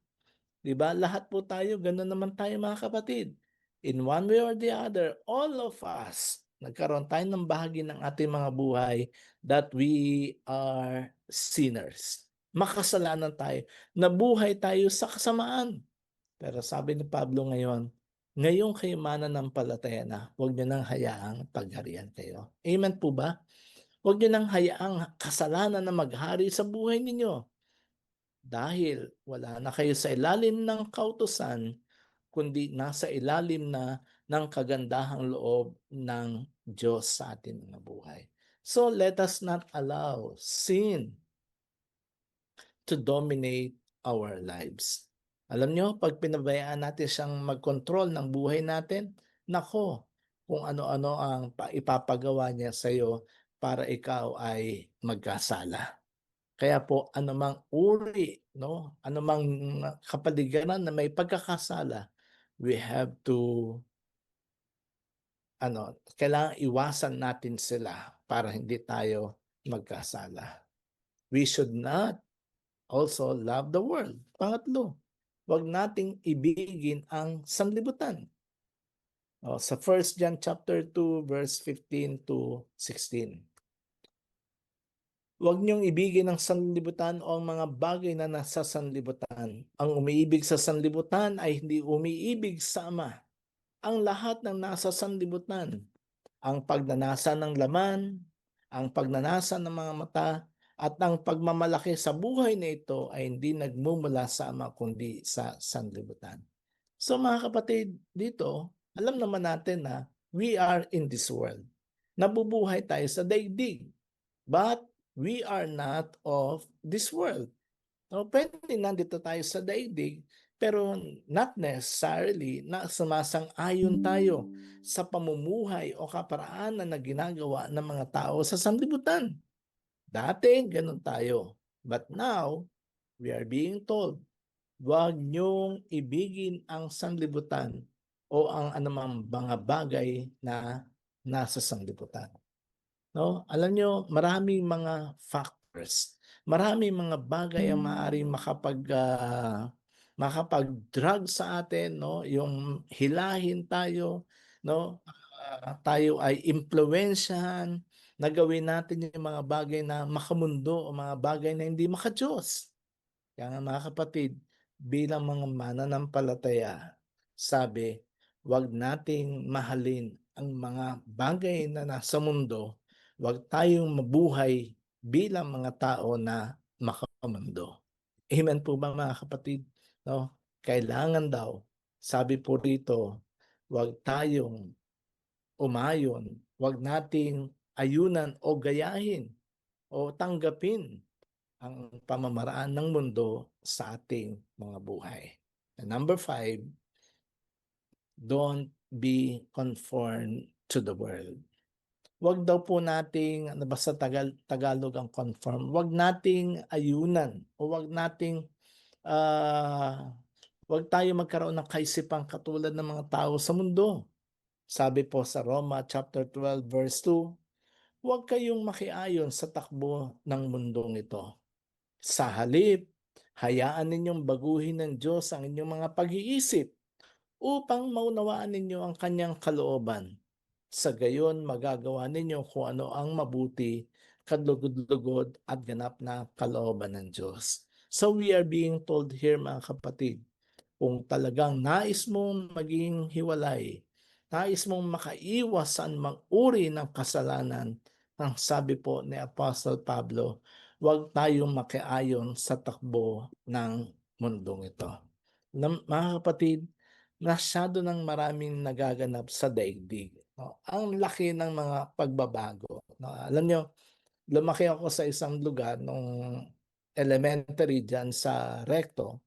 Diba? Lahat po tayo, gano'n naman tayo mga kapatid. In one way or the other, all of us, nagkaroon tayo ng bahagi ng ating mga buhay that we are sinners. Makasalanan tayo. Nabuhay tayo sa kasamaan. Pero sabi ni Pablo ngayon kayo mananampalataya na, huwag nyo nang hayaang pagharian kayo. Amen po ba? Huwag nyo nang hayaang kasalanan na maghari sa buhay ninyo. Dahil wala na kayo sa ilalim ng kautusan, kundi nasa ilalim na ng kagandahang loob ng Diyos sa ating mga buhay. So let us not allow sin to dominate our lives. Alam nyo, pag pinabayaan natin siyang mag-control ng buhay natin, nako, kung ano-ano ang ipapagawa niya sa iyo para ikaw ay magkasala. Kaya po anumang uri, no, anumang kapaligiran na may pagkakasala, we have to kailangan iwasan natin sila para hindi tayo magkasala. We should not also love the world. Pangatlo, wag nating ibigin ang sanlibutan. Sa 1 John chapter 2 verse 15 to 16. Huwag niyong ibigin ang sanlibutan o ang mga bagay na nasa sanlibutan. Ang umiibig sa sanlibutan ay hindi umiibig sa Ama. Ang lahat ng nasa sanlibutan, ang pagnanasa ng laman, ang pagnanasa ng mga mata, at ang pagmamalaki sa buhay na ito ay hindi nagmumula sa Ama kundi sa sanlibutan. So mga kapatid, dito, alam naman natin na we are in this world. Nabubuhay tayo sa daigdig. But we are not of this world. No, pwede nandito tayo sa daigdig, pero not necessarily na sumasang-ayon tayo sa pamumuhay o kaparaanan na ginagawa ng mga tao sa sanlibutan. Dati, ganun tayo. But now, we are being told, huwag niyong ibigin ang sanlibutan o ang anumang mga bagay na nasa sanlibutan. No? Alam nyo, maraming mga factors, maraming mga bagay ang maaaring makapag-drug sa atin, no? Yung hilahin tayo, no? Tayo ay impluwensyahan na gawin natin yung mga bagay na makamundo o mga bagay na hindi makadiyos. Kaya nga mga kapatid, bilang mga mananampalataya, sabi, huwag nating mahalin ang mga bagay na nasa mundo. Huwag tayong mabuhay bilang mga tao na makamundo. Amen po ba mga kapatid? No? Kailangan daw, sabi po rito, huwag tayong umayon, huwag nating ayunan o gayahin o tanggapin ang pamamaraan ng mundo sa ating mga buhay. And number 5, don't be conformed to the world. Wag daw po nating, ano ba sa Tagalog ang conform, wag nating ayunan o wag nating wag tayo magkaroon ng kaisipang katulad ng mga tao sa mundo. Sabi po sa Roma chapter 12 verse 2, huwag kayong makiayon sa takbo ng mundong ito. Sa halip, hayaan ninyong baguhin ng Diyos ang inyong mga pag-iisip upang maunawaan ninyo ang kanyang kalooban. Sa gayon, magagawa ninyo kung ano ang mabuti, kadlugod-lugod at ganap na kalooban ng Diyos. So we are being told here, mga kapatid, kung talagang nais mong maging hiwalay, nais mong makaiwas sa anumang uri ng kasalanan, ang sabi po ni Apostle Pablo, huwag tayong makiayon sa takbo ng mundong ito. Mga kapatid, masyado ng maraming nagaganap sa daigdig. No? Ang laki ng mga pagbabago. No? Alam nyo, lumaki ako sa isang lugar nung elementary dyan sa Recto.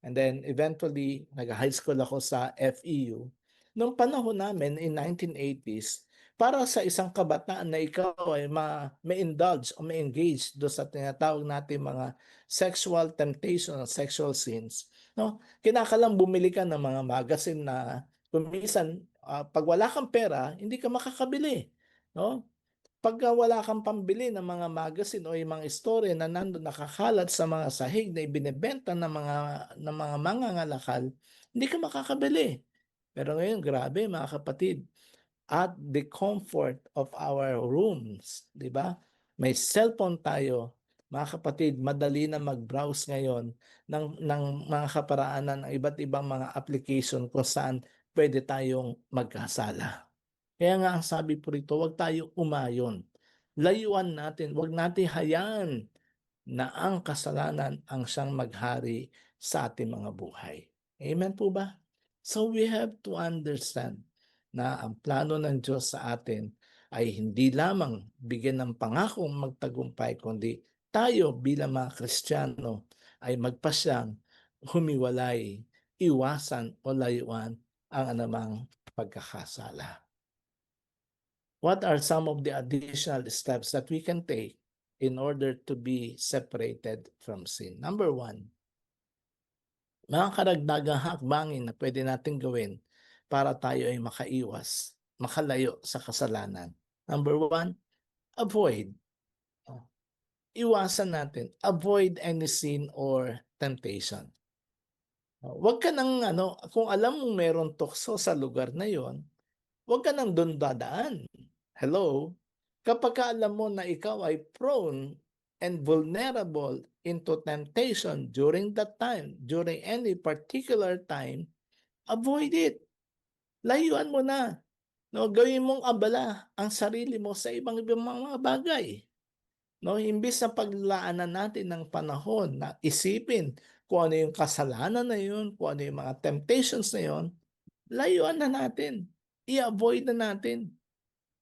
And then eventually, nag-high school ako sa FEU. Nung panahon namin in 1980s, para sa isang kabataan na ikaw ay ma-indulge o ma-engage do sa tinatawag natin mga sexual temptation, sexual sins, no? Kinakalang bumili ka ng mga magazine na kumisan, pag wala kang pera, hindi ka makakabili, no? Pagka wala kang pambili ng mga magazine o yung mga istorya na nandun nakakalat sa mga sahig na ibinebenta ng mga mangangalakal, hindi ka makakabili. Pero ngayon, grabe mga kapatid, at the comfort of our rooms, di ba? May cellphone tayo, mga kapatid, madali na mag-browse ngayon ng mga kaparaanan ng iba't ibang mga application kung saan pwede tayong magkasala. Kaya nga ang sabi po rito, huwag tayo umayon. Layuan natin, huwag natin hayaan na ang kasalanan ang siyang maghari sa ating mga buhay. Amen po ba? So we have to understand na ang plano ng Diyos sa atin ay hindi lamang bigyan ng pangakong magtagumpay, kundi tayo bilang mga Kristiyano ay magpasyang humiwalay, iwasan o layuan ang anumang pagkakasala. What are some of the additional steps that we can take in order to be separated from sin? Number 1, mga karagdagang hakbangin na pwede natin gawin para tayo ay makaiwas, makalayo sa kasalanan. Number 1, avoid. Iwasan natin. Avoid any sin or temptation. Huwag ka nang, kung alam mong meron tukso sa lugar na yon, huwag ka nang doon dadaan. Hello? Kapag alam mo na ikaw ay prone and vulnerable into temptation during that time, during any particular time, avoid it. Layuan mo na. No, gawin mong abala ang sarili mo sa ibang mga bagay. No, imbis na paglaanan natin ng panahon na isipin kung ano yung kasalanan na yun, kung ano yung mga temptations na yun, layuan na natin. I-avoid na natin.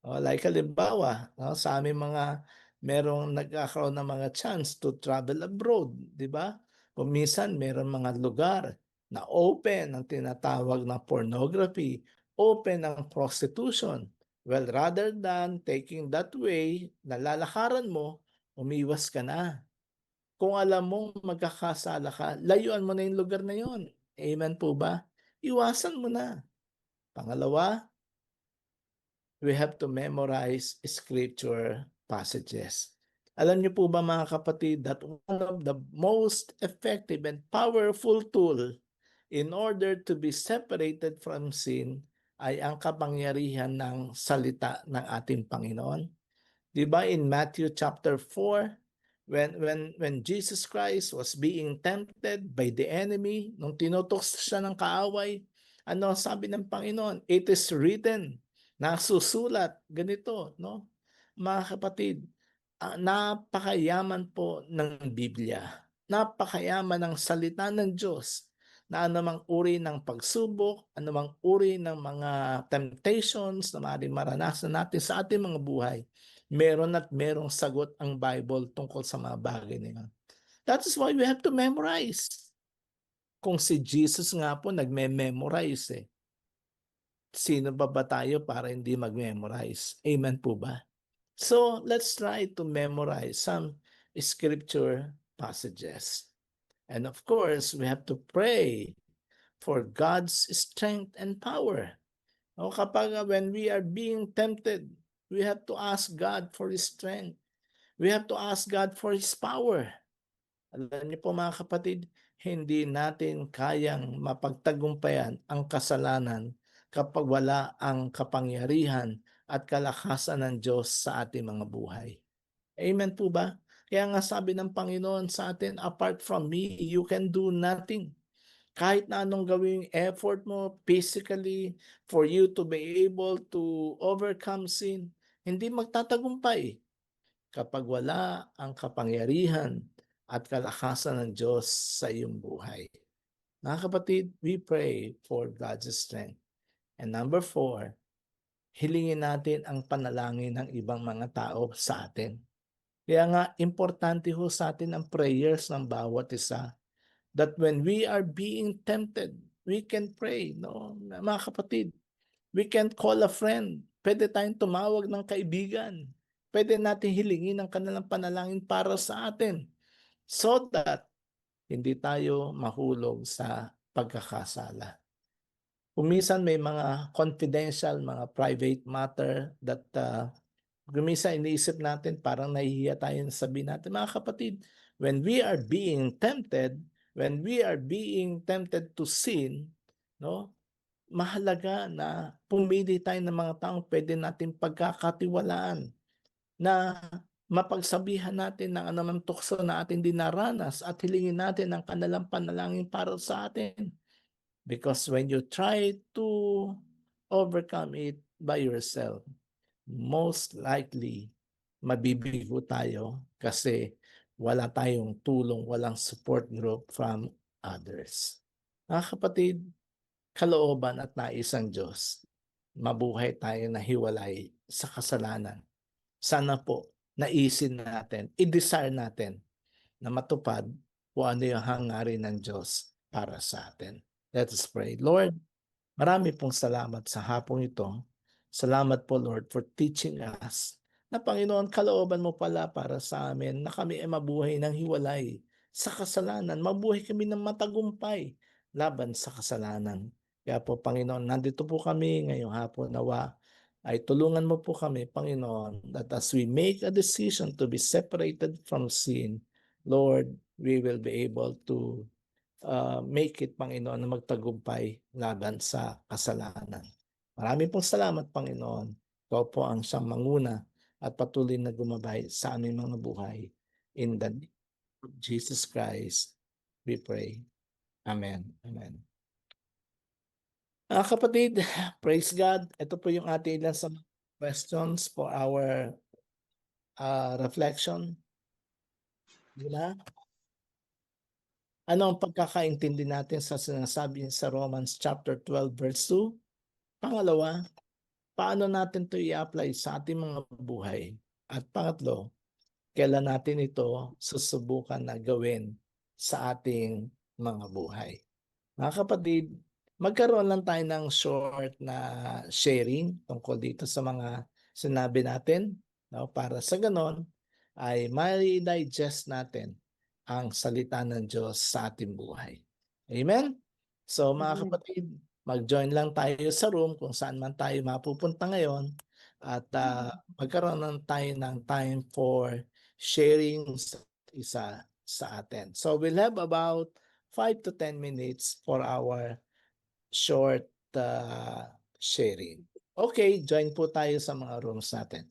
Like halimbawa, sa aming merong nagkakaroon ng mga chance to travel abroad, di ba? Kung minsan meron mga lugar na open ang tinatawag na pornography, open ang prostitution. Well, rather than taking that way, nalalakaran mo, umiwas ka na. Kung alam mong magkakasala ka, layuan mo na yung lugar na yon. Amen po ba? Iwasan mo na. Pangalawa, we have to memorize scripture passages. Alam niyo po ba mga kapatid that one of the most effective and powerful tool in order to be separated from sin ay ang kapangyarihan ng salita ng ating Panginoon? Di ba in Matthew chapter 4, when Jesus Christ was being tempted by the enemy, nung tinutukso siya ng kaaway, ano sabi ng Panginoon? It is written, nasusulat, ganito, no? Mga kapatid, napakayaman po ng Biblia. Napakayaman ng salita ng Diyos na anumang uri ng pagsubok, anumang uri ng mga temptations na maaaring maranasan natin sa ating mga buhay, Meron at merong sagot ang Bible tungkol sa mga bagay na yan. That is why we have to memorize. Kung si Jesus nga po nagme-memorize eh, sino ba tayo para hindi mag-memorize? Amen po ba? So, let's try to memorize some scripture passages. And of course, we have to pray for God's strength and power. O kapag when we are being tempted, we have to ask God for His strength. We have to ask God for His power. Alam niyo po mga kapatid, hindi natin kayang mapagtagumpayan ang kasalanan kapag wala ang kapangyarihan at kalakasan ng Diyos sa ating mga buhay. Amen po ba? Kaya nga sabi ng Panginoon sa atin, apart from me, you can do nothing. Kahit na anong gawing effort mo physically for you to be able to overcome sin, hindi magtatagumpay kapag wala ang kapangyarihan at kalakasan ng Diyos sa iyong buhay. Mga kapatid, we pray for God's strength. And number 4, hilingin natin ang panalangin ng ibang mga tao sa atin. Kaya nga, importante ho sa atin ang prayers ng bawat isa. That when we are being tempted, we can pray. No? Mga kapatid, we can call a friend. Pwede tayong tumawag ng kaibigan. Pwede natin hilingin ang kanilang panalangin para sa atin. So that hindi tayo mahulog sa pagkakasala. Kuminsan may mga confidential, mga private matter that kuminsan iniisip natin, parang nahihiya tayo na sabihin natin, mga kapatid, when we are being tempted to sin, no, mahalaga na pumili tayo ng mga taong pwede natin pagkakatiwalaan, na mapagsabihan natin ng anumang tukso na ating dinaranas at hilingin natin ang kanilang panalangin para sa atin. Because when you try to overcome it by yourself, most likely mabibigo tayo kasi wala tayong tulong, walang support group from others. Mga kapatid, kalooban at nais ng Diyos, mabuhay tayo na hiwalay sa kasalanan. Sana po, naisin natin, i-desire natin na matupad kung ano yung hangarin ng Diyos para sa atin. Let us pray. Lord, marami pong salamat sa hapong ito. Salamat po, Lord, for teaching us na Panginoon, kalooban mo pala para sa amin na kami ay mabuhay ng hiwalay sa kasalanan. Mabuhay kami ng matagumpay laban sa kasalanan. Kaya po, Panginoon, nandito po kami ngayong hapon, nawa ay tulungan mo po kami, Panginoon, that as we make a decision to be separated from sin, Lord, we will be able to make it, Panginoon, na magtagumpay laban sa kasalanan. Maraming pong salamat, Panginoon. Ikaw po ang siyang manguna at patuloy na gumabay sa aming mga buhay. In the name of Jesus Christ, we pray. Amen. Amen. Kapatid, praise God. Ito po yung ating ilan sa questions for our reflection. Diba? Ano ang pagkakaintindi natin sa sinasabi sa Romans chapter 12 verse 2? Pangalawa, paano natin ito i-apply sa ating mga buhay? At pangatlo, kailan natin ito susubukan na gawin sa ating mga buhay? Mga kapatid, magkaroon lang tayo ng short na sharing tungkol dito sa mga sinabi natin, no? Para sa ganon ay ma-digest natin ang salita ng Diyos sa ating buhay. Amen? So mga kapatid, mag-join lang tayo sa room kung saan man tayo mapupunta ngayon at magkaroon lang tayo ng time for sharing isa sa atin. So we'll have about 5 to 10 minutes for our short sharing. Okay, join po tayo sa mga rooms natin.